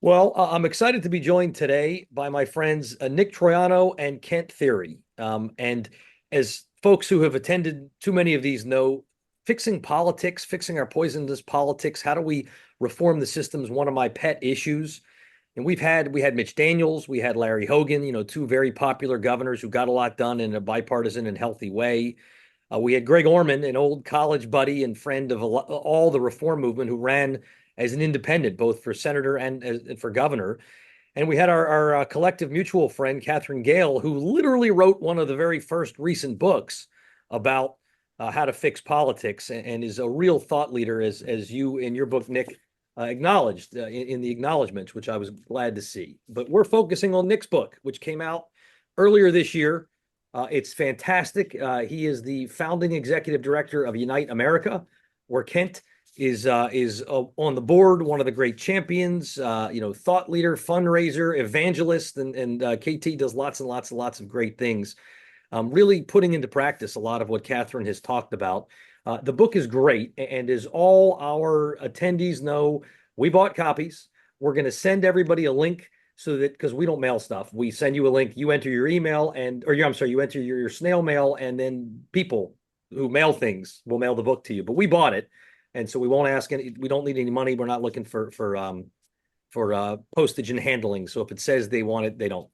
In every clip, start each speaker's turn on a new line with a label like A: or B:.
A: Well, I'm excited to be joined today by my friends Nick Troiano and Kent Thiry. And as folks who have attended too many of these know, fixing politics, fixing our poisonous politics, how do we reform the system is one of my pet issues. And we had Mitch Daniels, we had Larry Hogan, two very popular governors who got a lot done in a bipartisan and healthy way. We had Greg Orman, an old college buddy and friend of all the reform movement, who ran as an independent, both for senator and for governor. And we had our collective mutual friend, Catherine Gale, who literally wrote one of the very first recent books about how to fix politics and is a real thought leader, as you in your book, Nick, acknowledged in the acknowledgments, which I was glad to see. But we're focusing on Nick's book, which came out earlier this year. It's fantastic. He is the founding executive director of Unite America, where Kent is on the board, one of the great champions, thought leader, fundraiser, evangelist, and KT does lots and lots and lots of great things, really putting into practice a lot of what Catherine has talked about. The book is great, and as all our attendees know, we bought copies. We're going to send everybody a link so that because we don't mail stuff, we send you a link. You enter your email I'm sorry, you enter your snail mail, and then people who mail things will mail the book to you. But we bought it, and so we won't ask any. We don't need any money. We're not looking for postage and handling. So if it says they want it, they don't.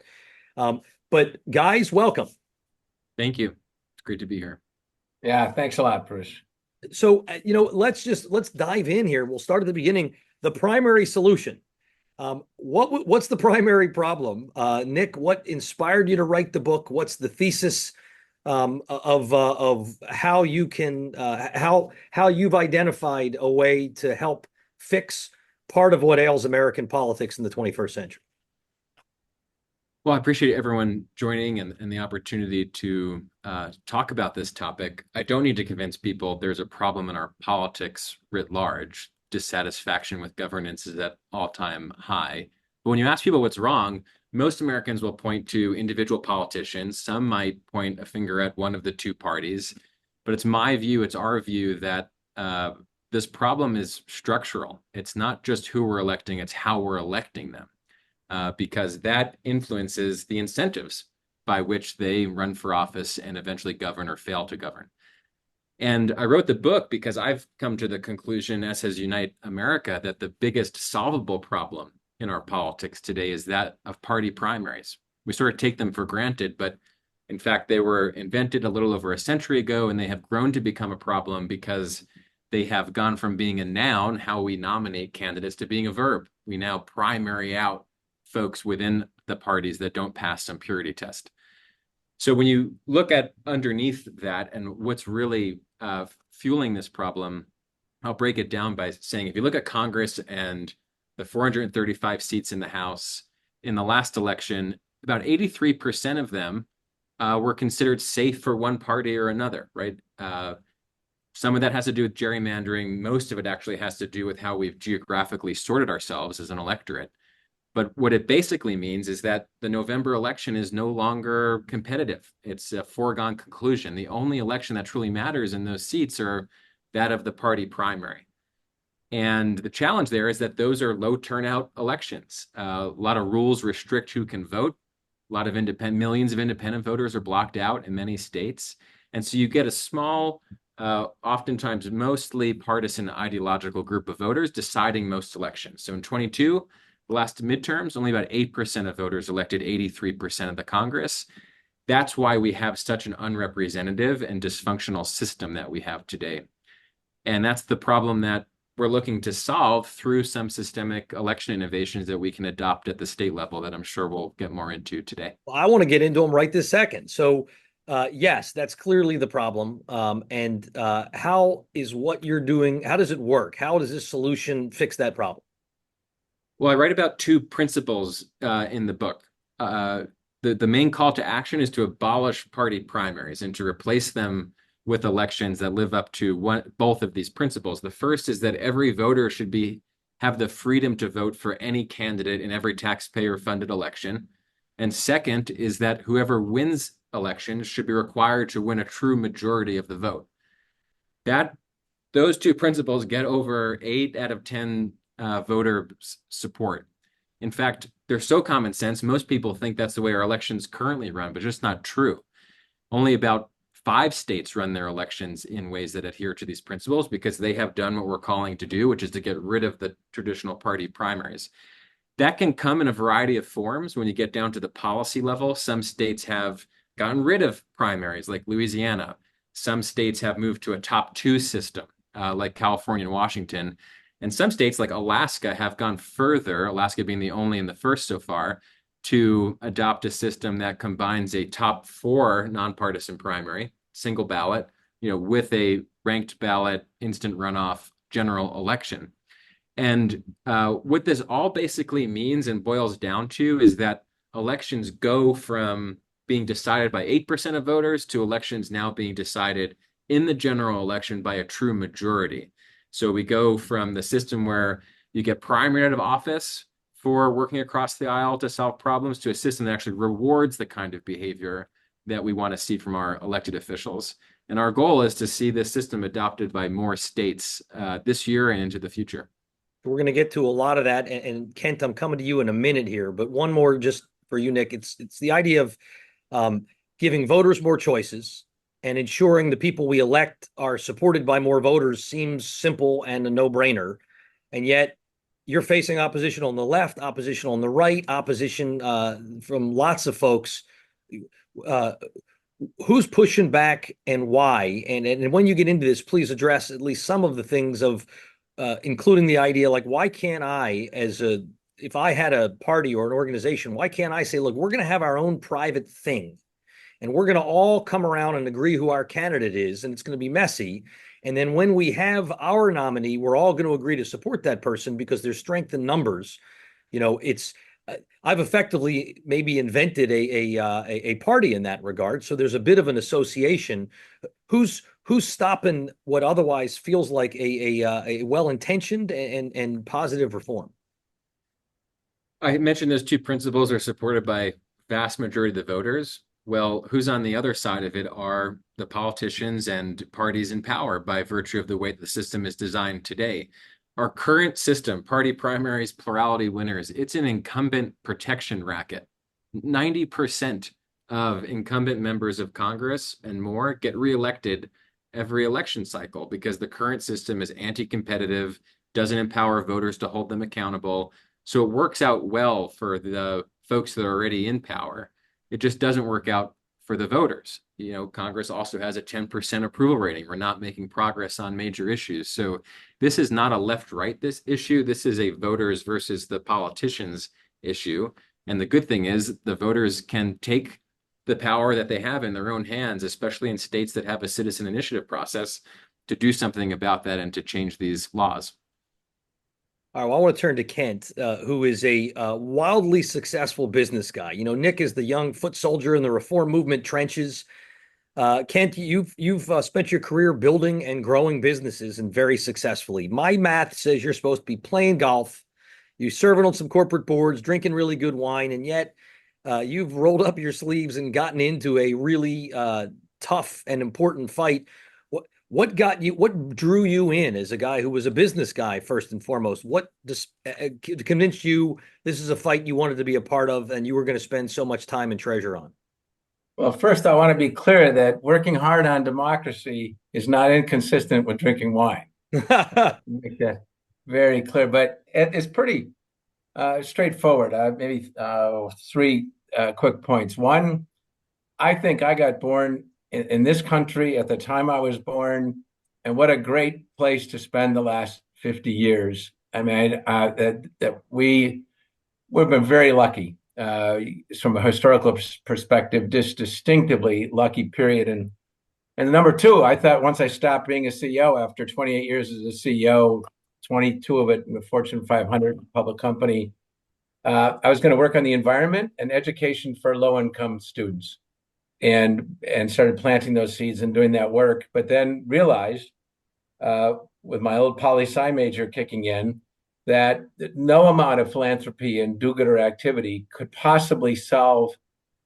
A: But guys, welcome.
B: Thank you. It's great to be here.
C: Yeah, thanks a lot, Bruce.
A: So let's dive in here. We'll start at the beginning. The primary solution. What's the primary problem, Nick? What inspired you to write the book? What's the thesis of how you can how you've identified a way to help fix part of what ails American politics in the 21st century?
B: Well, I appreciate everyone joining and the opportunity to talk about this topic. I don't need to convince people there's a problem in our politics writ large. Dissatisfaction with governance is at all-time high. But when you ask people what's wrong, most Americans will point to individual politicians. Some might point a finger at one of the two parties. But it's my view, it's our view that this problem is structural. It's not just who we're electing, it's how we're electing them. Because that influences the incentives by which they run for office and eventually govern or fail to govern. And I wrote the book because I've come to the conclusion, as has Unite America, that the biggest solvable problem in our politics today is that of party primaries. We sort of take them for granted, but in fact, they were invented a little over a century ago, and they have grown to become a problem because they have gone from being a noun, how we nominate candidates, to being a verb. We now primary out folks within the parties that don't pass some purity test. So when you look at underneath that and what's really fueling this problem, I'll break it down by saying, if you look at Congress and the 435 seats in the House, in the last election, about 83% of them were considered safe for one party or another, right? Some of that has to do with gerrymandering. Most of it actually has to do with how we've geographically sorted ourselves as an electorate. But what it basically means is that the November election is no longer competitive. It's a foregone conclusion. The only election that truly matters in those seats are that of the party primary. And the challenge there is that those are low turnout elections. A lot of rules restrict who can vote. A lot of millions of independent voters are blocked out in many states. And so you get a small, oftentimes mostly partisan ideological group of voters deciding most elections. So in 22, the last midterms, only about 8% of voters elected 83% of the Congress. That's why we have such an unrepresentative and dysfunctional system that we have today. And that's the problem that we're looking to solve through some systemic election innovations that we can adopt at the state level that I'm sure we'll get more into today.
A: Well, I want to get into them right this second. So, yes, that's clearly the problem. How is what you're doing? How does it work? How does this solution fix that problem?
B: Well, I write about two principles in the book. The main call to action is to abolish party primaries and to replace them with elections that live up to both of these principles. The first is that every voter should have the freedom to vote for any candidate in every taxpayer-funded election. And second is that whoever wins elections should be required to win a true majority of the vote. Those two principles get over 8 out of 10 voter support In fact, they're so common sense, most people think that's the way our elections currently run, but it's just not true. Only about 5 states run their elections in ways that adhere to these principles because they have done what we're calling to do, which is to get rid of the traditional party primaries. That can come in a variety of forms when you get down to the policy level. Some states have gotten rid of primaries, like Louisiana. Some states have moved to a top 2 system, like California and Washington. And some states, like Alaska, have gone further, Alaska being the only and the first so far, to adopt a system that combines a top 4 nonpartisan primary, single ballot, with a ranked ballot, instant runoff general election. And what this all basically means and boils down to is that elections go from being decided by 8% of voters to elections now being decided in the general election by a true majority. So we go from the system where you get primaried out of office for working across the aisle to solve problems to a system that actually rewards the kind of behavior that we want to see from our elected officials. And our goal is to see this system adopted by more states this year and into the future.
A: We're going to get to a lot of that. And Kent, I'm coming to you in a minute here, but one more just for you, Nick. It's the idea of giving voters more choices and ensuring the people we elect are supported by more voters seems simple and a no-brainer. And yet you're facing opposition on the left, opposition on the right, opposition from lots of folks. Who's pushing back and why? And when you get into this, please address at least some of the things of including the idea, like, why can't I, if I had a party or an organization, why can't I say, look, we're going to have our own private thing and we're going to all come around and agree who our candidate is, and it's going to be messy. And then when we have our nominee, we're all going to agree to support that person because there's strength in numbers. I've effectively maybe invented a party in that regard. So there's a bit of an association. Who's stopping what otherwise feels like a well-intentioned and positive reform?
B: I mentioned those 2 principles are supported by vast majority of the voters. Well, who's on the other side of it are the politicians and parties in power by virtue of the way the system is designed today. Our current system, party primaries, plurality winners, it's an incumbent protection racket. 90% of incumbent members of Congress and more get reelected every election cycle because the current system is anti-competitive, doesn't empower voters to hold them accountable. So it works out well for the folks that are already in power. It just doesn't work out for the voters. Congress also has a 10% approval rating. We're not making progress on major issues. So this is not a left-right issue. This is a voters versus the politicians issue. And the good thing is the voters can take the power that they have in their own hands, especially in states that have a citizen initiative process, to do something about that and to change these laws.
A: All right, well, I want to turn to Kent, who is a wildly successful business guy. Nick is the young foot soldier in the reform movement trenches. Kent, you've spent your career building and growing businesses and very successfully. My math says you're supposed to be playing golf, you serving on some corporate boards, drinking really good wine, and yet you've rolled up your sleeves and gotten into a really tough and important fight. What drew you in as a guy who was a business guy first and foremost? What convinced you this is a fight you wanted to be a part of and you were going to spend so much time and treasure on?
C: Well, first, I want to be clear that working hard on democracy is not inconsistent with drinking wine. Make that very clear, but it's pretty straightforward. Maybe 3 quick points. One, I think I got born in this country at the time I was born, and what a great place to spend the last 50 years. I mean, we've been very lucky from a historical perspective, just distinctively lucky period. And number 2, I thought once I stopped being a CEO after 28 years as a CEO, 22 of it in the Fortune 500 public company, I was going to work on the environment and education for low-income students. And started planting those seeds and doing that work, but then realized with my old poli-sci major kicking in that no amount of philanthropy and do-gooder activity could possibly solve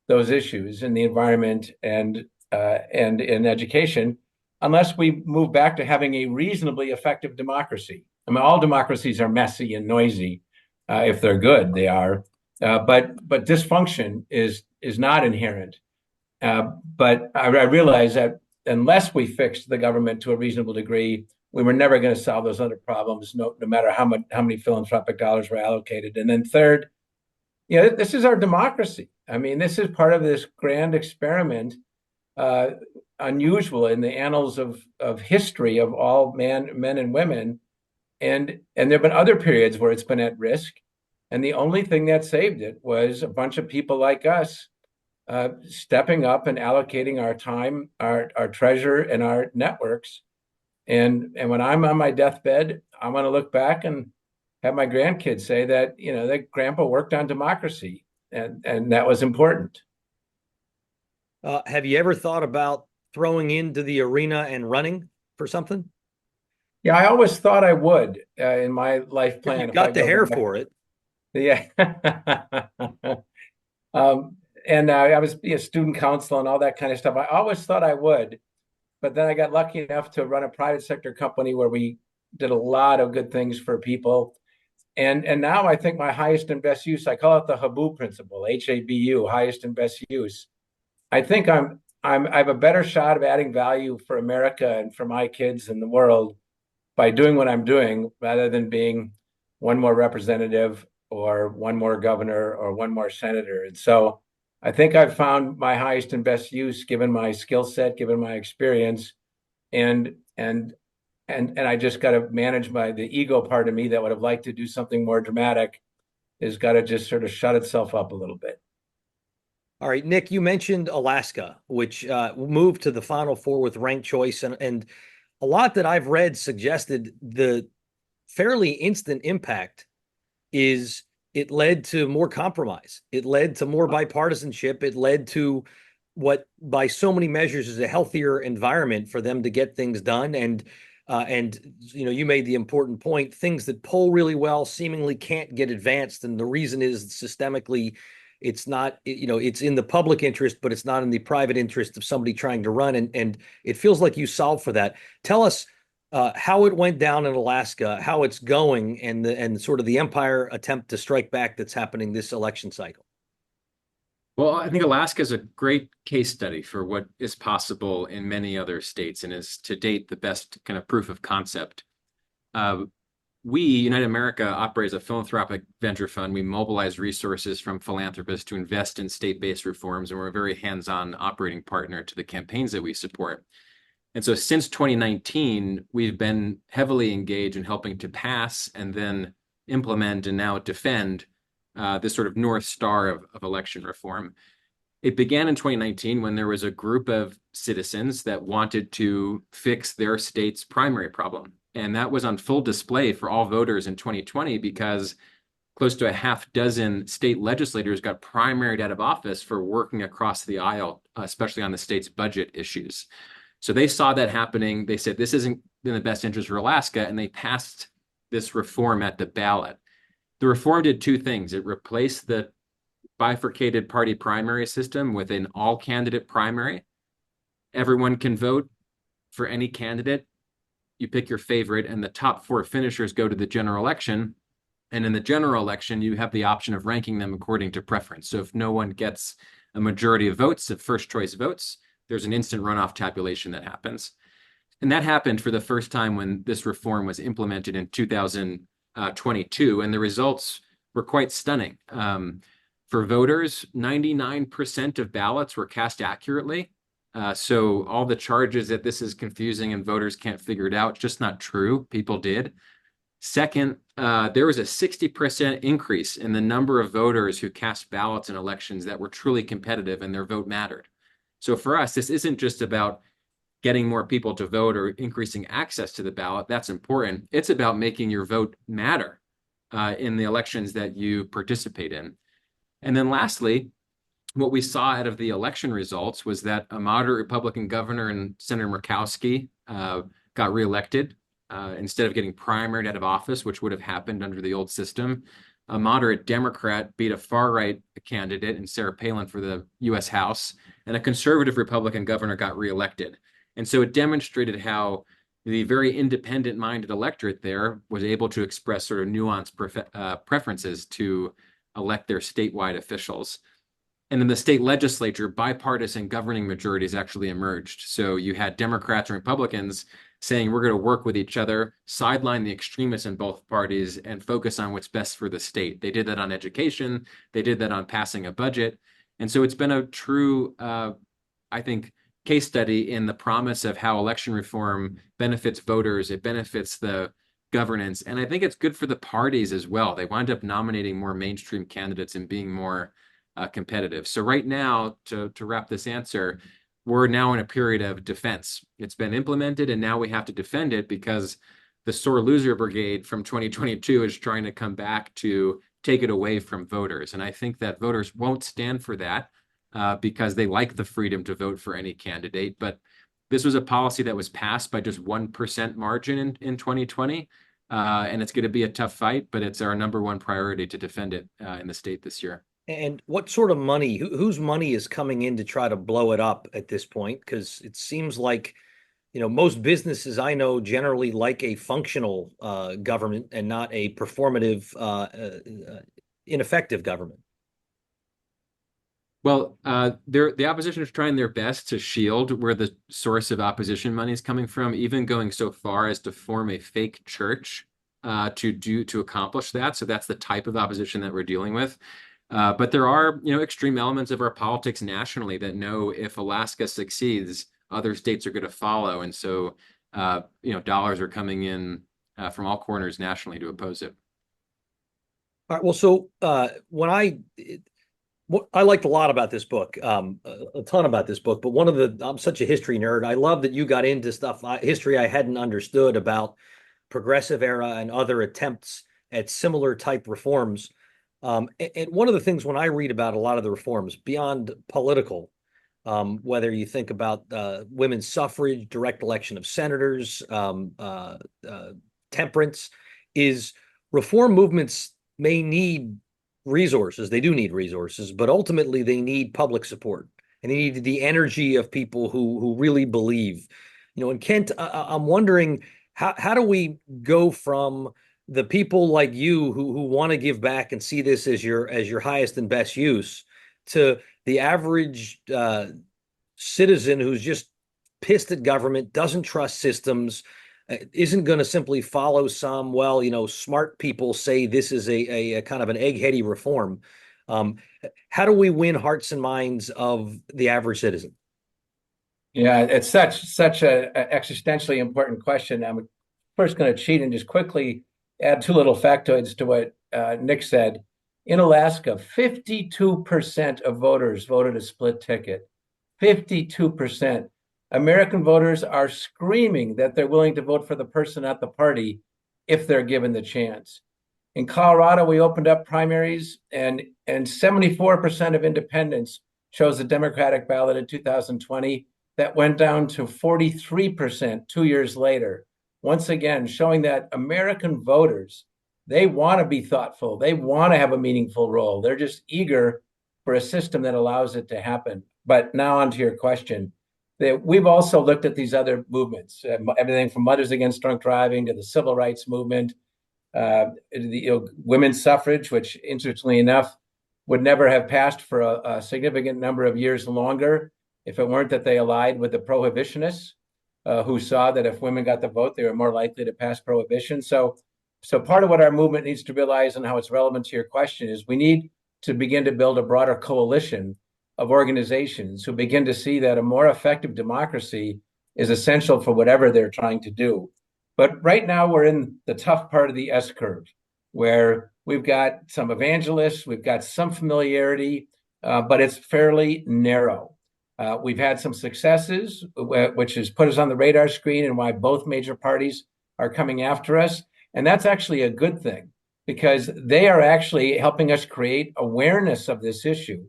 C: those issues in the environment and in education unless we move back to having a reasonably effective democracy. I mean, all democracies are messy and noisy, If they're good, they are. But dysfunction is not inherent. But I realize that unless we fixed the government to a reasonable degree, we were never going to solve those other problems, no matter how many philanthropic dollars were allocated. And then third, this is our democracy. I mean, this is part of this grand experiment, uh, unusual in the annals of history of all men and women. And there have been other periods where it's been at risk. And the only thing that saved it was a bunch of people like us stepping up and allocating our time, our treasure, and our networks. And when I'm on my deathbed, I want to look back and have my grandkids say that that grandpa worked on democracy, and that was important.
A: Have you ever thought about throwing into the arena and running for something?
C: Yeah, I always thought I would in my life
A: If
C: plan
A: you've
C: if I
A: got the
C: go
A: hair
C: back.
A: for it.
C: Yeah. And I was student council and all that kind of stuff. I always thought I would, but then I got lucky enough to run a private sector company where we did a lot of good things for people. And now I think my highest and best use, I call it the HABU principle, HABU, highest and best use. I think I have a better shot of adding value for America and for my kids in the world by doing what I'm doing rather than being one more representative or one more governor or one more senator. And so I think I've found my highest and best use given my skill set, given my experience, and and and I just got to manage the ego part of me that would have liked to do something more dramatic is got to just sort of shut itself up a little bit.
A: All right, Nick, you mentioned Alaska, which moved to the Final Four with ranked choice, and a lot that I've read suggested the fairly instant impact is it led to more compromise. It led to more bipartisanship. It led to what, by so many measures, is a healthier environment for them to get things done. And you made the important point: things that poll really well seemingly can't get advanced, and the reason is systemically, it's not. It's in the public interest, but it's not in the private interest of somebody trying to run. And it feels like you solved for that. Tell us how it went down in Alaska, how it's going, and sort of the empire attempt to strike back that's happening this election cycle.
B: Well, I think Alaska is a great case study for what is possible in many other states and is to date the best kind of proof of concept. We, United America, operate as a philanthropic venture fund. We mobilize resources from philanthropists to invest in state-based reforms, and we're a very hands-on operating partner to the campaigns that we support. And so since 2019, we've been heavily engaged in helping to pass and then implement and now defend this sort of North Star of election reform. It began in 2019 when there was a group of citizens that wanted to fix their state's primary problem. And that was on full display for all voters in 2020 because close to a half dozen state legislators got primaried out of office for working across the aisle, especially on the state's budget issues. So they saw that happening. They said, this isn't in the best interest for Alaska, and they passed this reform at the ballot. The reform did two things. It replaced the bifurcated party primary system with an all-candidate primary. Everyone can vote for any candidate. You pick your favorite, and the top four finishers go to the general election. And in the general election, you have the option of ranking them according to preference. So if no one gets a majority of votes, of first choice votes, there's an instant runoff tabulation that happens. And that happened for the first time when this reform was implemented in 2022, and the results were quite stunning. For voters, 99% of ballots were cast accurately. So all the charges that this is confusing and voters can't figure it out, just not true. People did. Second, there was a 60% increase in the number of voters who cast ballots in elections that were truly competitive and their vote mattered. So for us, this isn't just about getting more people to vote or increasing access to the ballot. That's important. It's about making your vote matter in the elections that you participate in. And then lastly, what we saw out of the election results was that a moderate Republican governor and Senator Murkowski got reelected instead of getting primaried out of office, which would have happened under the old system. A moderate Democrat beat a far-right candidate in Sarah Palin for the U.S. House, and a conservative Republican governor got reelected. And so it demonstrated how the very independent-minded electorate there was able to express sort of nuanced preferences to elect their statewide officials. And in the state legislature, bipartisan governing majorities actually emerged. So you had Democrats and Republicans saying we're going to work with each other, sideline the extremists in both parties, and focus on what's best for the state. They did that on education. They did that on passing a budget. And so it's been a true, I think, case study in the promise of how election reform benefits voters. It benefits the governance. And I think it's good for the parties as well. They wind up nominating more mainstream candidates and being more competitive. So right now, to wrap this answer, we're now in a period of defense. It's been implemented, and now we have to defend it because the sore loser brigade from 2022 is trying to come back to take it away from voters. And I think that voters won't stand for that because they like the freedom to vote for any candidate. But this was a policy that was passed by just 1% margin in 2020. And it's going to be a tough fight, but it's our number one priority to defend it in the state this year.
A: And what sort of money, whose money is coming in to try to blow it up at this point? Because it seems like, most businesses I know generally like a functional government and not a performative, ineffective government.
B: Well, the opposition is trying their best to shield where the source of opposition money is coming from, even going so far as to form a fake church to accomplish that. So that's the type of opposition that we're dealing with. But there are, extreme elements of our politics nationally that know if Alaska succeeds, other states are going to follow. And so, dollars are coming in from all corners nationally to oppose it.
A: All right. Well, so I liked a lot about this book, a ton about this book, but I'm such a history nerd. I love that you got into stuff, history I hadn't understood about progressive era and other attempts at similar type reforms. And one of the things when I read about a lot of the reforms beyond political, whether you think about women's suffrage, direct election of senators, temperance, is reform movements may need resources. They do need resources, but ultimately they need public support and they need the energy of people who really believe. And Kent, I'm wondering how do we go from the people like you who want to give back and see this as your highest and best use to the average citizen who's just pissed at government, doesn't trust systems, isn't going to simply follow some, smart people say this is a kind of an eggheady reform. How do we win hearts and minds of the average citizen?
C: Yeah, it's such a existentially important question. I'm first going to cheat and just quickly add two little factoids to what Nick said. In Alaska, 52% of voters voted a split ticket. 52%. American voters are screaming that they're willing to vote for the person, not the party, if they're given the chance. In Colorado, we opened up primaries, and 74% of independents chose the Democratic ballot in 2020. That went down to 43% 2 years later. Once again, showing that American voters, they want to be thoughtful. They want to have a meaningful role. They're just eager for a system that allows it to happen. But now on to your question. We've also looked at these other movements, everything from Mothers Against Drunk Driving to the Civil Rights Movement, women's suffrage, which interestingly enough would never have passed for a significant number of years longer if it weren't that they allied with the prohibitionists who saw that if women got the vote, they were more likely to pass prohibition. So part of what our movement needs to realize and how it's relevant to your question is we need to begin to build a broader coalition of organizations who begin to see that a more effective democracy is essential for whatever they're trying to do. But right now we're in the tough part of the S curve where we've got some evangelists, we've got some familiarity, but it's fairly narrow. We've had some successes, which has put us on the radar screen and why both major parties are coming after us. And that's actually a good thing because they are actually helping us create awareness of this issue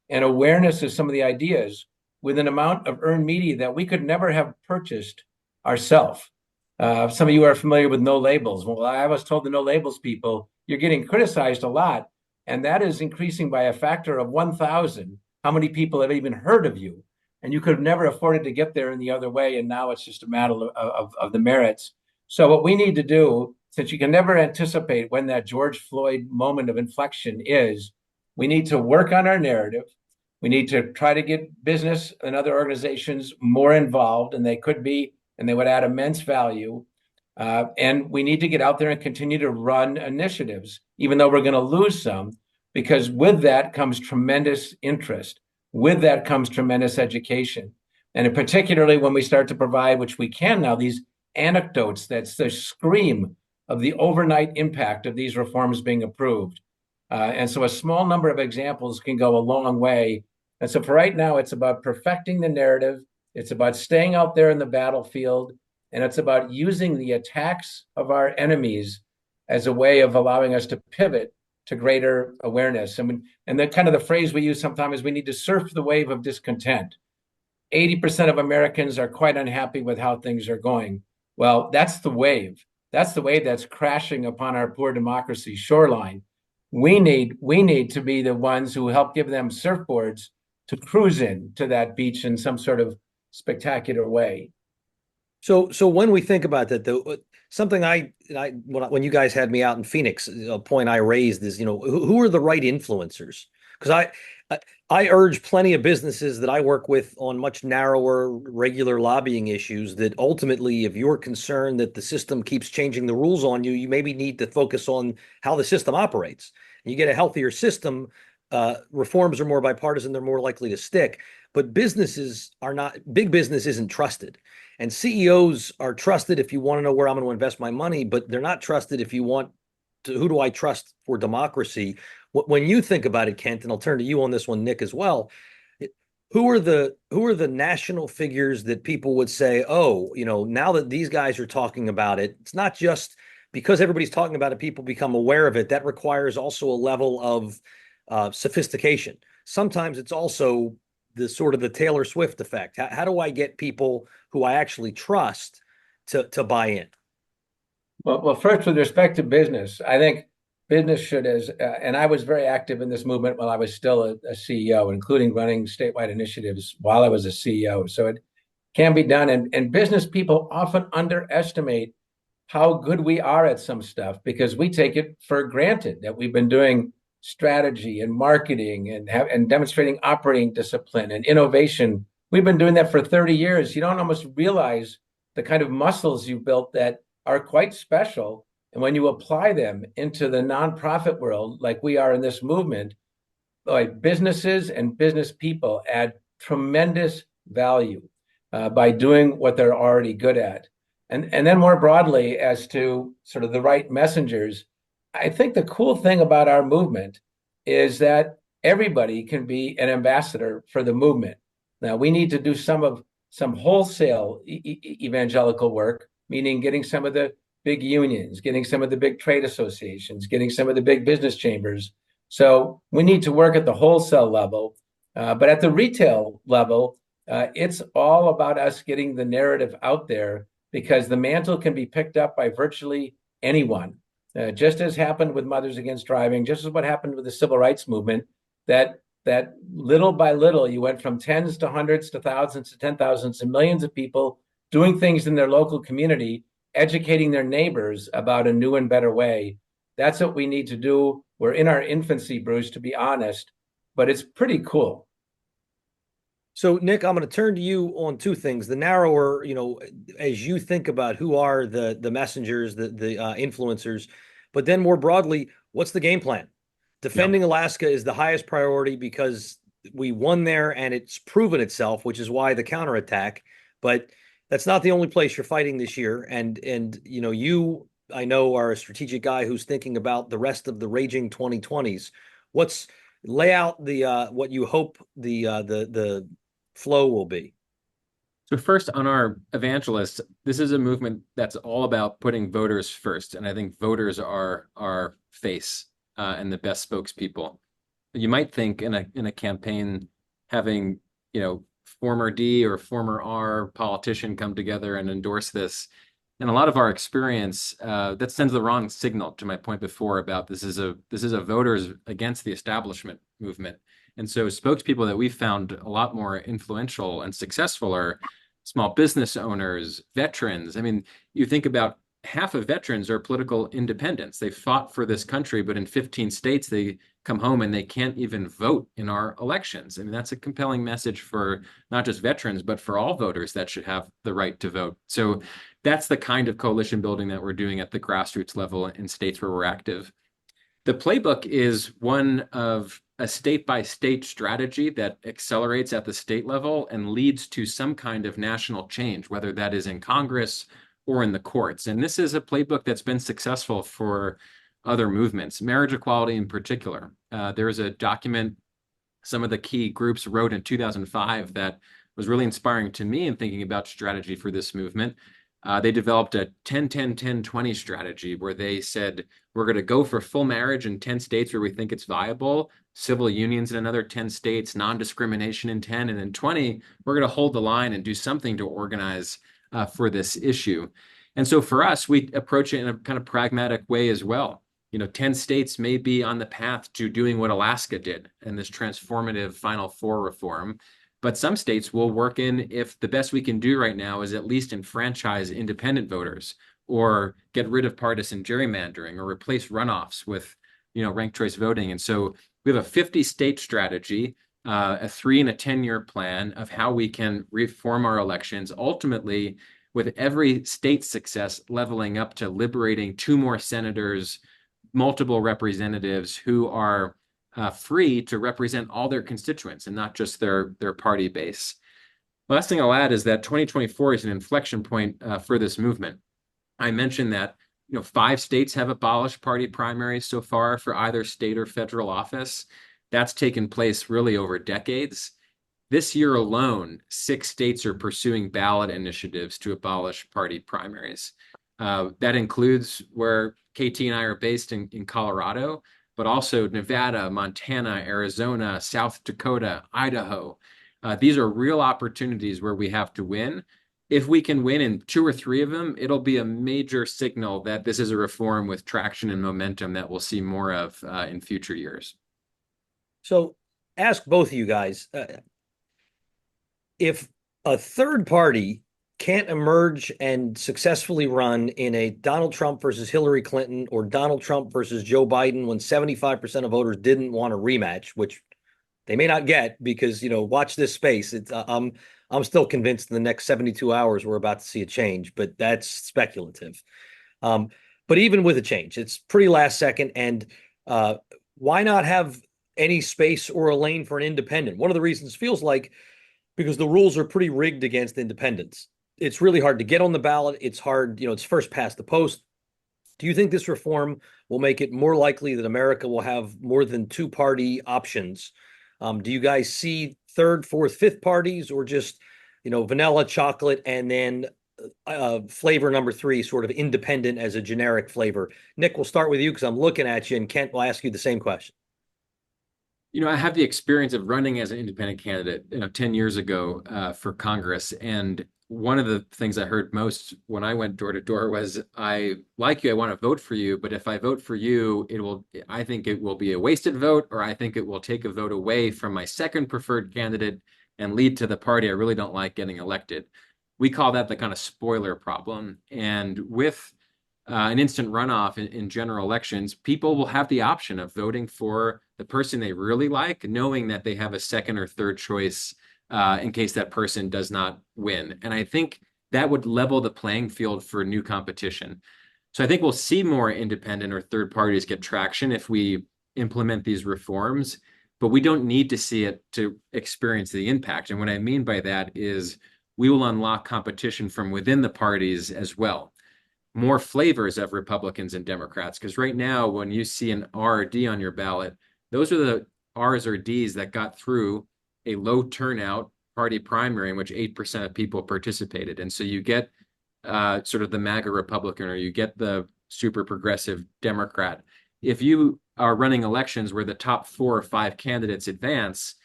C: and awareness of some of the ideas with an amount of earned media that we could never have purchased ourselves. Some of you are familiar with no labels. Well, I was told the no labels people, you're getting criticized a lot. And that is increasing by a factor of 1,000. How many people have even heard of you? and you could have never afforded to get there in the other way. And now it's just a matter of the merits. So what we need to do, since you can never anticipate when that George Floyd moment of inflection is, we need to work on our narrative. We need to try to get business and other organizations more involved, and they could be, and they would add immense value. And we need to get out there and continue to run initiatives, even though we're going to lose some, because with that comes tremendous interest. With that comes tremendous education. And particularly when we start to provide, which we can now, these anecdotes that's the scream of the overnight impact of these reforms being approved. And so a small number of examples can go a long way. And so for right now, it's about perfecting the narrative. It's about staying out there in the battlefield. And it's about using the attacks of our enemies as a way of allowing us to pivot to greater awareness. And the kind of the phrase we use sometimes is we need to surf the wave of discontent. 80% of Americans are quite unhappy with how things are going. Well, that's the wave. That's the wave that's crashing upon our poor democracy shoreline. We need to be the ones who help give them surfboards to cruise in to that beach in some sort of spectacular way.
A: So when we think about that, though, something when you guys had me out in Phoenix, a point I raised is, who are the right influencers? Because I urge plenty of businesses that I work with on much narrower, regular lobbying issues that ultimately, if you're concerned that the system keeps changing the rules on you, you maybe need to focus on how the system operates. And you get a healthier system, reforms are more bipartisan, they're more likely to stick. But businesses are not, big business isn't trusted. And CEOs are trusted if you want to know where I'm going to invest my money, but they're not trusted if you want to, who do I trust for democracy? When you think about it, Kent, and I'll turn to you on this one, Nick, as well. Who are the national figures that people would say, oh, now that these guys are talking about it, it's not just because everybody's talking about it, people become aware of it. That requires also a level of sophistication. Sometimes it's also the sort of the Taylor Swift effect. How do I get people who I actually trust to buy in?
C: Well, first, with respect to business, I think business should, and I was very active in this movement while I was still a CEO, including running statewide initiatives while I was a CEO. So it can be done. And business people often underestimate how good we are at some stuff because we take it for granted that we've been doing strategy and marketing and demonstrating operating discipline and innovation. We've been doing that for 30 years. You don't almost realize the kind of muscles you've built that are quite special. And when you apply them into the nonprofit world, like we are in this movement, like businesses and business people add tremendous value by doing what they're already good at. And then more broadly, as to sort of the right messengers, I think the cool thing about our movement is that everybody can be an ambassador for the movement. Now, we need to do some wholesale evangelical work, meaning getting some of the big unions, getting some of the big trade associations, getting some of the big business chambers. So we need to work at the wholesale level. But at the retail level, it's all about us getting the narrative out there because the mantle can be picked up by virtually anyone. Just as happened with Mothers Against Driving, just as what happened with the civil rights movement, that little by little, you went from tens to hundreds to thousands to 10,000s and millions of people doing things in their local community, educating their neighbors about a new and better way. That's what we need to do. We're in our infancy, Bruce, to be honest, but it's pretty cool.
A: So, Nick, I'm going to turn to you on two things. The narrower, as you think about who are the messengers, the influencers, but then more broadly, what's the game plan? Defending Alaska is the highest priority because we won there and it's proven itself, which is why the counterattack. But that's not the only place you're fighting this year. And you, I know, are a strategic guy who's thinking about the rest of the raging 2020s. Lay out the what you hope the flow will be.
B: So first, on our evangelists, this is a movement that's all about putting voters first, and I think voters are our face and the best spokespeople. You might think in a campaign having former D or former R politician come together and endorse this. In a lot of our experience, that sends the wrong signal. To my point before about this is a voters against the establishment movement. And so spokespeople that we found a lot more influential and successful are small business owners, veterans. I mean, you think about half of veterans are political independents. They fought for this country, but in 15 states, they come home and they can't even vote in our elections. I mean, that's a compelling message for not just veterans, but for all voters that should have the right to vote. So that's the kind of coalition building that we're doing at the grassroots level in states where we're active. The playbook is one of a state-by-state strategy that accelerates at the state level and leads to some kind of national change, whether that is in Congress or in the courts. And this is a playbook that's been successful for other movements, marriage equality in particular. There was a document some of the key groups wrote in 2005 that was really inspiring to me in thinking about strategy for this movement. They developed a 10-10-10-20 strategy where they said, we're going to go for full marriage in 10 states where we think it's viable, civil unions in another 10 states, non-discrimination in 10, and in 20, we're going to hold the line and do something to organize for this issue. And so for us, we approach it in a kind of pragmatic way as well. 10 states may be on the path to doing what Alaska did in this transformative Final Four reform. But some states will work in if the best we can do right now is at least enfranchise independent voters or get rid of partisan gerrymandering or replace runoffs with, ranked choice voting. And so we have a 50-state strategy, a 3 and a 10-year plan of how we can reform our elections, ultimately with every state success leveling up to liberating 2 more senators, multiple representatives who are free to represent all their constituents and not just their party base. Last thing I'll add is that 2024 is an inflection point for this movement. I mentioned that 5 states have abolished party primaries so far for either state or federal office. That's taken place really over decades. This year alone, 6 states are pursuing ballot initiatives to abolish party primaries. That includes where KT and I are based in Colorado, but also Nevada, Montana, Arizona, South Dakota, Idaho. These are real opportunities where we have to win. If we can win in 2 or 3 of them, it'll be a major signal that this is a reform with traction and momentum that we'll see more of in future years.
A: So ask both of you guys, if a third party can't emerge and successfully run in a Donald Trump versus Hillary Clinton or Donald Trump versus Joe Biden when 75% of voters didn't want a rematch, which they may not get because, watch this space. I'm still convinced in the next 72 hours we're about to see a change, but that's speculative. But even with a change, it's pretty last second. And why not have any space or a lane for an independent? One of the reasons feels like because the rules are pretty rigged against independents. It's really hard to get on the ballot. It's hard, it's first past the post. Do you think this reform will make it more likely that America will have more than 2 party options? Do you guys see 3rd, 4th, 5th parties or just, vanilla, chocolate, and then flavor number 3, sort of independent as a generic flavor? Nick, we'll start with you because I'm looking at you, and Kent will ask you the same question.
B: I have the experience of running as an independent candidate, 10 years ago for Congress. And one of the things I heard most when I went door to door was, I like you, I want to vote for you, but if I vote for you, I think it will be a wasted vote, or I think it will take a vote away from my second preferred candidate and lead to the party I really don't like getting elected. We call that the kind of spoiler problem. And with an instant runoff in general elections, people will have the option of voting for the person they really like, knowing that they have a second or third choice in case that person does not win. And I think that would level the playing field for new competition. So I think we'll see more independent or third parties get traction if we implement these reforms, but we don't need to see it to experience the impact. And what I mean by that is we will unlock competition from within the parties as well. More flavors of Republicans and Democrats, because right now, when you see an R or D on your ballot, those are the R's or D's that got through a low turnout party primary in which 8% of people participated. And so you get sort of the MAGA Republican, or you get the super progressive Democrat. If you are running elections where the top 4 or 5 candidates advance,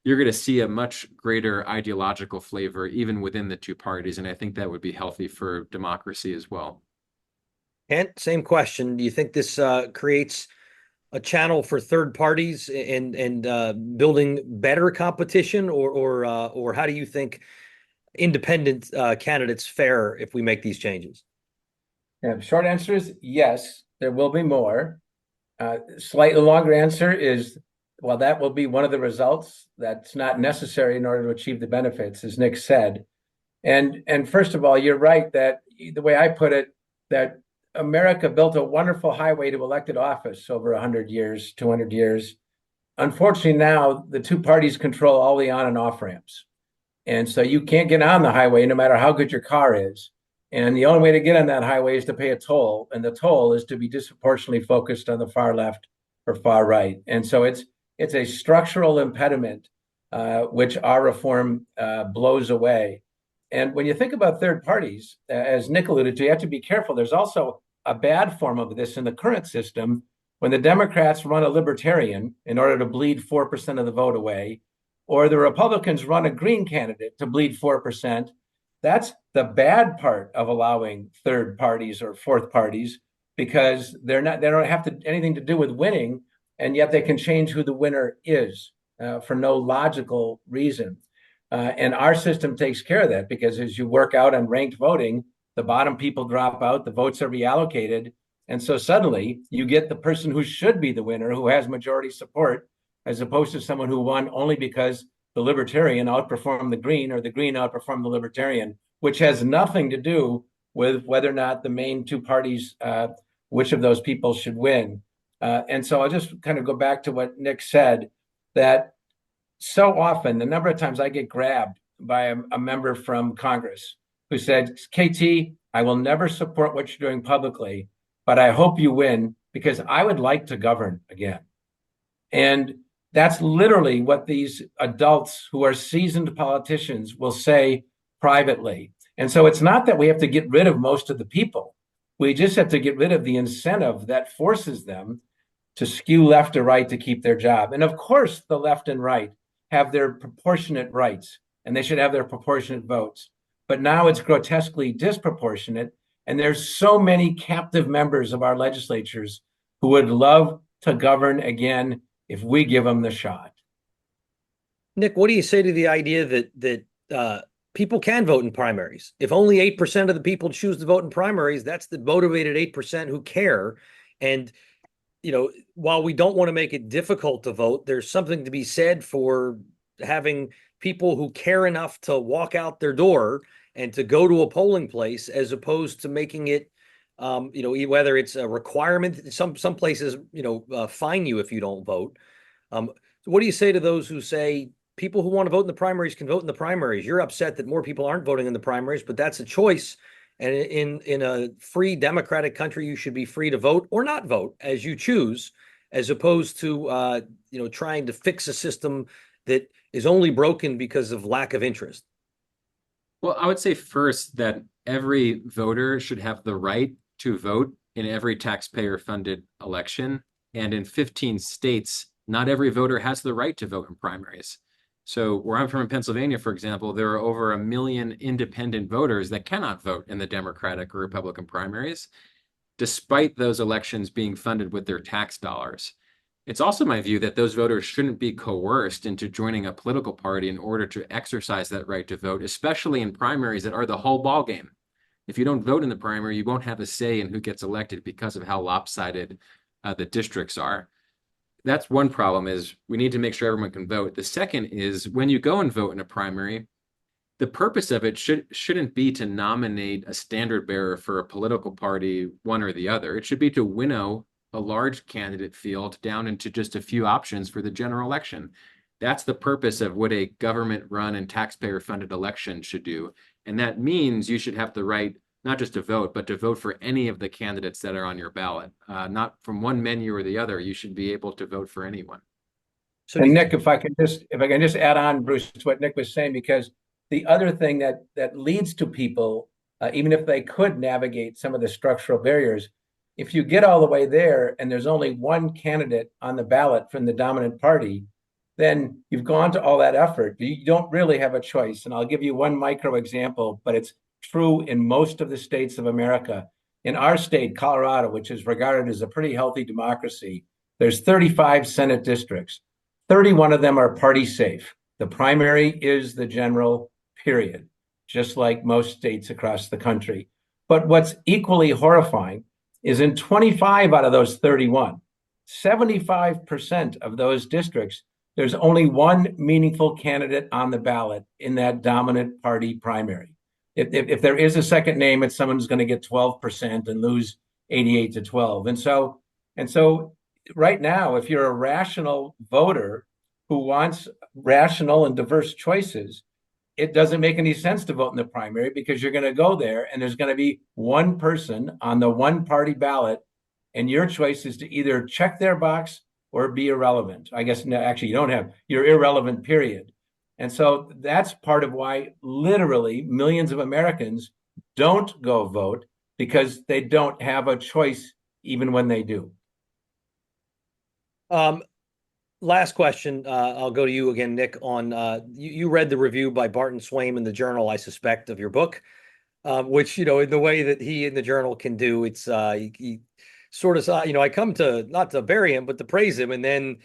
B: you're going to see a much greater ideological flavor even within the 2 parties. And I think that would be healthy for democracy as well.
A: Kent, same question. Do you think this creates a channel for third parties and building better competition, or how do you think independent candidates fare if we make these changes?
C: Yeah, short answer is yes, there will be more. Slightly longer answer is, well, that will be one of the results. That's not necessary in order to achieve the benefits, as Nick said. And first of all, you're right that the way I put it, that America built a wonderful highway to elected office over 100 years, 200 years. Unfortunately, now the two parties control all the on and off ramps. And so you can't get on the highway no matter how good your car is. And the only way to get on that highway is to pay a toll. And the toll is to be disproportionately focused on the far left or far right. And so it's a structural impediment, which our reform blows away. And when you think about third parties, as Nick alluded to, you have to be careful. There's also a bad form of this in the current system. When the Democrats run a libertarian in order to bleed 4% of the vote away, or the Republicans run a green candidate to bleed 4%, that's the bad part of allowing third parties or fourth parties, because they don't have anything to do with winning, and yet they can change who the winner is for no logical reason. And our system takes care of that, because as you work out on ranked voting, the bottom people drop out, the votes are reallocated. And so suddenly you get the person who should be the winner, who has majority support, as opposed to someone who won only because the libertarian outperformed the green, or the green outperformed the libertarian, which has nothing to do with whether or not the main two parties, which of those people should win. And so I'll just kind of go back to what Nick said, that so often, the number of times I get grabbed by a member from Congress who said, KT, I will never support what you're doing publicly, but I hope you win because I would like to govern again. And that's literally what these adults who are seasoned politicians will say privately. And so it's not that we have to get rid of most of the people. We just have to get rid of the incentive that forces them to skew left or right to keep their job. And of course, the left and right have their proportionate rights, and they should have their proportionate votes. But now it's grotesquely disproportionate. And there's so many captive members of our legislatures who would love to govern again if we give them the shot.
A: Nick, what do you say to the idea that people can vote in primaries? If only 8% of the people choose to vote in primaries, that's the motivated 8% who care. And while we don't want to make it difficult to vote, there's something to be said for having people who care enough to walk out their door and to go to a polling place, as opposed to making it, whether it's a requirement. Some places, fine you if you don't vote. So what do you say to those who say people who want to vote in the primaries can vote in the primaries? You're upset that more people aren't voting in the primaries, but that's a choice. And in a free democratic country, you should be free to vote or not vote as you choose, as opposed to trying to fix a system that is only broken because of lack of interest.
B: Well, I would say first that every voter should have the right to vote in every taxpayer-funded election. And in 15 states, not every voter has the right to vote in primaries. So where I'm from in Pennsylvania, for example, there are over 1 million independent voters that cannot vote in the Democratic or Republican primaries, despite those elections being funded with their tax dollars. It's also my view that those voters shouldn't be coerced into joining a political party in order to exercise that right to vote, especially in primaries that are the whole ballgame. If you don't vote in the primary, you won't have a say in who gets elected because of how lopsided the districts are. That's one problem, is we need to make sure everyone can vote. The second is, when you go and vote in a primary, the purpose of it shouldn't be to nominate a standard bearer for a political party, one or the other. It should be to winnow a large candidate field down into just a few options for the general election. That's the purpose of what a government-run and taxpayer-funded election should do. And that means you should have the right not just to vote, but to vote for any of the candidates that are on your ballot. Not from one menu or the other. You should be able to vote for anyone.
C: So, and Nick, if I can just add on, Bruce, to what Nick was saying, because the other thing that leads to people, even if they could navigate some of the structural barriers, if you get all the way there and there's only one candidate on the ballot from the dominant party, then you've gone to all that effort. You don't really have a choice. And I'll give you one micro example, but it's true in most of the states of America. In our state, Colorado, which is regarded as a pretty healthy democracy, There's 35 Senate districts. 31 of them are party safe. The primary is the general, period, just like most states across the country. But what's equally horrifying is in 25 out of those 31, 75% of those districts, there's only one meaningful candidate on the ballot in that dominant party primary. If there is a second name, it's someone who's going to get 12% and lose 88 to 12. And so right now, if you're a rational voter who wants rational and diverse choices, it doesn't make any sense to vote in the primary because you're going to go there and there's going to be one person on the one party ballot, and your choice is to either check their box or be irrelevant. I guess, no, actually, you're irrelevant, period. And so that's part of why literally millions of Americans don't go vote, because they don't have a choice even when they do.
A: Last question. I'll go to you again, Nick. On you read the review by Barton Swaim in the Journal, I suspect, of your book, which, in the way that he in the Journal can do, it's he sort of, I come to not to bury him, but to praise him, and then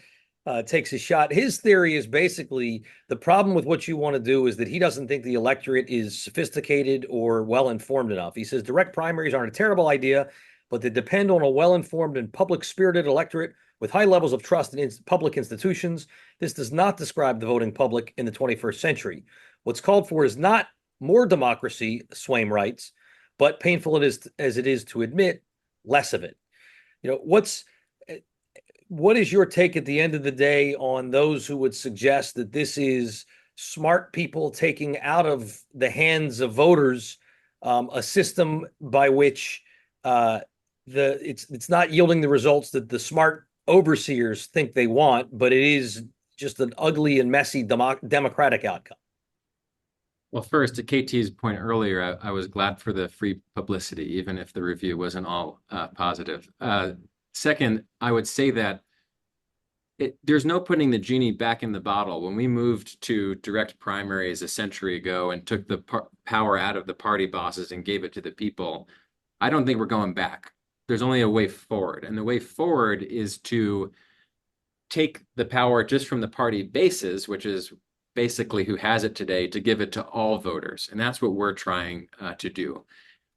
A: takes a shot. His theory is basically the problem with what you want to do is that he doesn't think the electorate is sophisticated or well informed enough. He says direct primaries aren't a terrible idea, but they depend on a well informed and public spirited electorate with high levels of trust in public institutions. This does not describe the voting public in the 21st century. What's called for is not more democracy, Swaim writes, but painful as it is to admit, less of it. What is your take at the end of the day on those who would suggest that this is smart people taking out of the hands of voters a system by which it's not yielding the results that the smart overseers think they want, but it is just an ugly and messy democratic outcome?
B: Well, first, to KT's point earlier, I was glad for the free publicity, even if the review wasn't all positive. Second, I would say that there's no putting the genie back in the bottle. When we moved to direct primaries a century ago and took the power out of the party bosses and gave it to the people, I don't think we're going back. There's only a way forward. And the way forward is to take the power just from the party bases, which is basically who has it today, to give it to all voters. And that's what we're trying to do.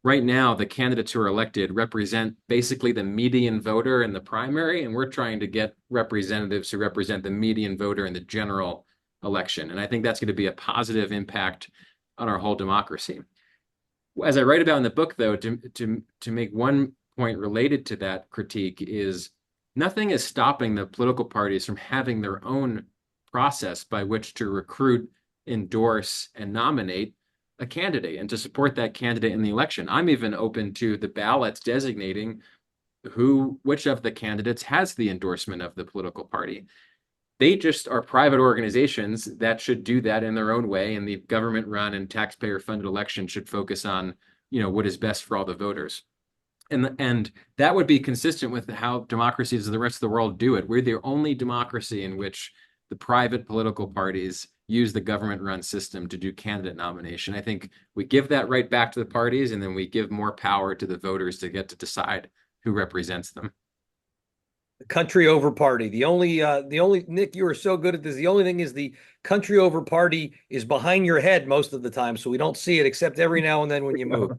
B: Right now, the candidates who are elected represent basically the median voter in the primary, and we're trying to get representatives who represent the median voter in the general election. And I think that's going to be a positive impact on our whole democracy. As I write about in the book, though, to make one point related to that critique is nothing is stopping the political parties from having their own process by which to recruit, endorse, and nominate a candidate and to support that candidate in the election. I'm even open to the ballots designating which of the candidates has the endorsement of the political party. They just are private organizations that should do that in their own way, and the government-run and taxpayer-funded election should focus on, what is best for all the voters. And that would be consistent with how democracies of the rest of the world do it. We're the only democracy in which the private political parties use the government-run system to do candidate nomination. I think we give that right back to the parties, and then we give more power to the voters to get to decide who represents them.
A: Country over party. The only Nick, you are so good at this. The only thing is the country over party is behind your head most of the time, so we don't see it except every now and then when you move.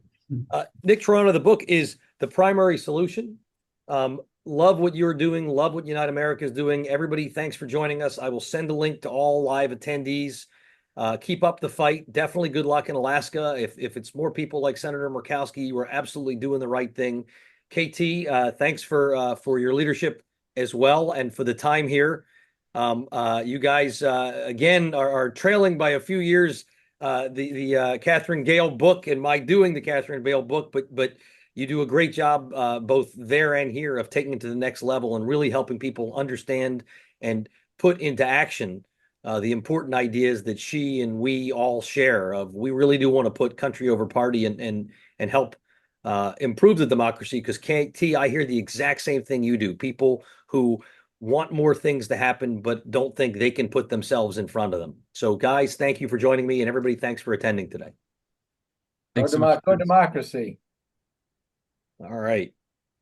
A: Nick Troiano, the book is The Primary Solution. Love what you're doing. Love what Unite America is doing. Everybody, thanks for joining us. I will send a link to all live attendees. Keep up the fight. Definitely good luck in Alaska. If it's more people like Senator Murkowski, you are absolutely doing the right thing. KT, thanks for your leadership as well and for the time here. You guys, again, are trailing by a few years the Catherine Gale book and my doing the Catherine Gale book, but you do a great job both there and here of taking it to the next level and really helping people understand and put into action the important ideas that she and we all share of we really do want to put country over party and help improve the democracy, because KT, I hear the exact same thing you do. People who want more things to happen but don't think they can put themselves in front of them. So guys, thank you for joining me, and everybody, thanks for attending today.
B: Thanks so much.
C: Go democracy.
A: All right.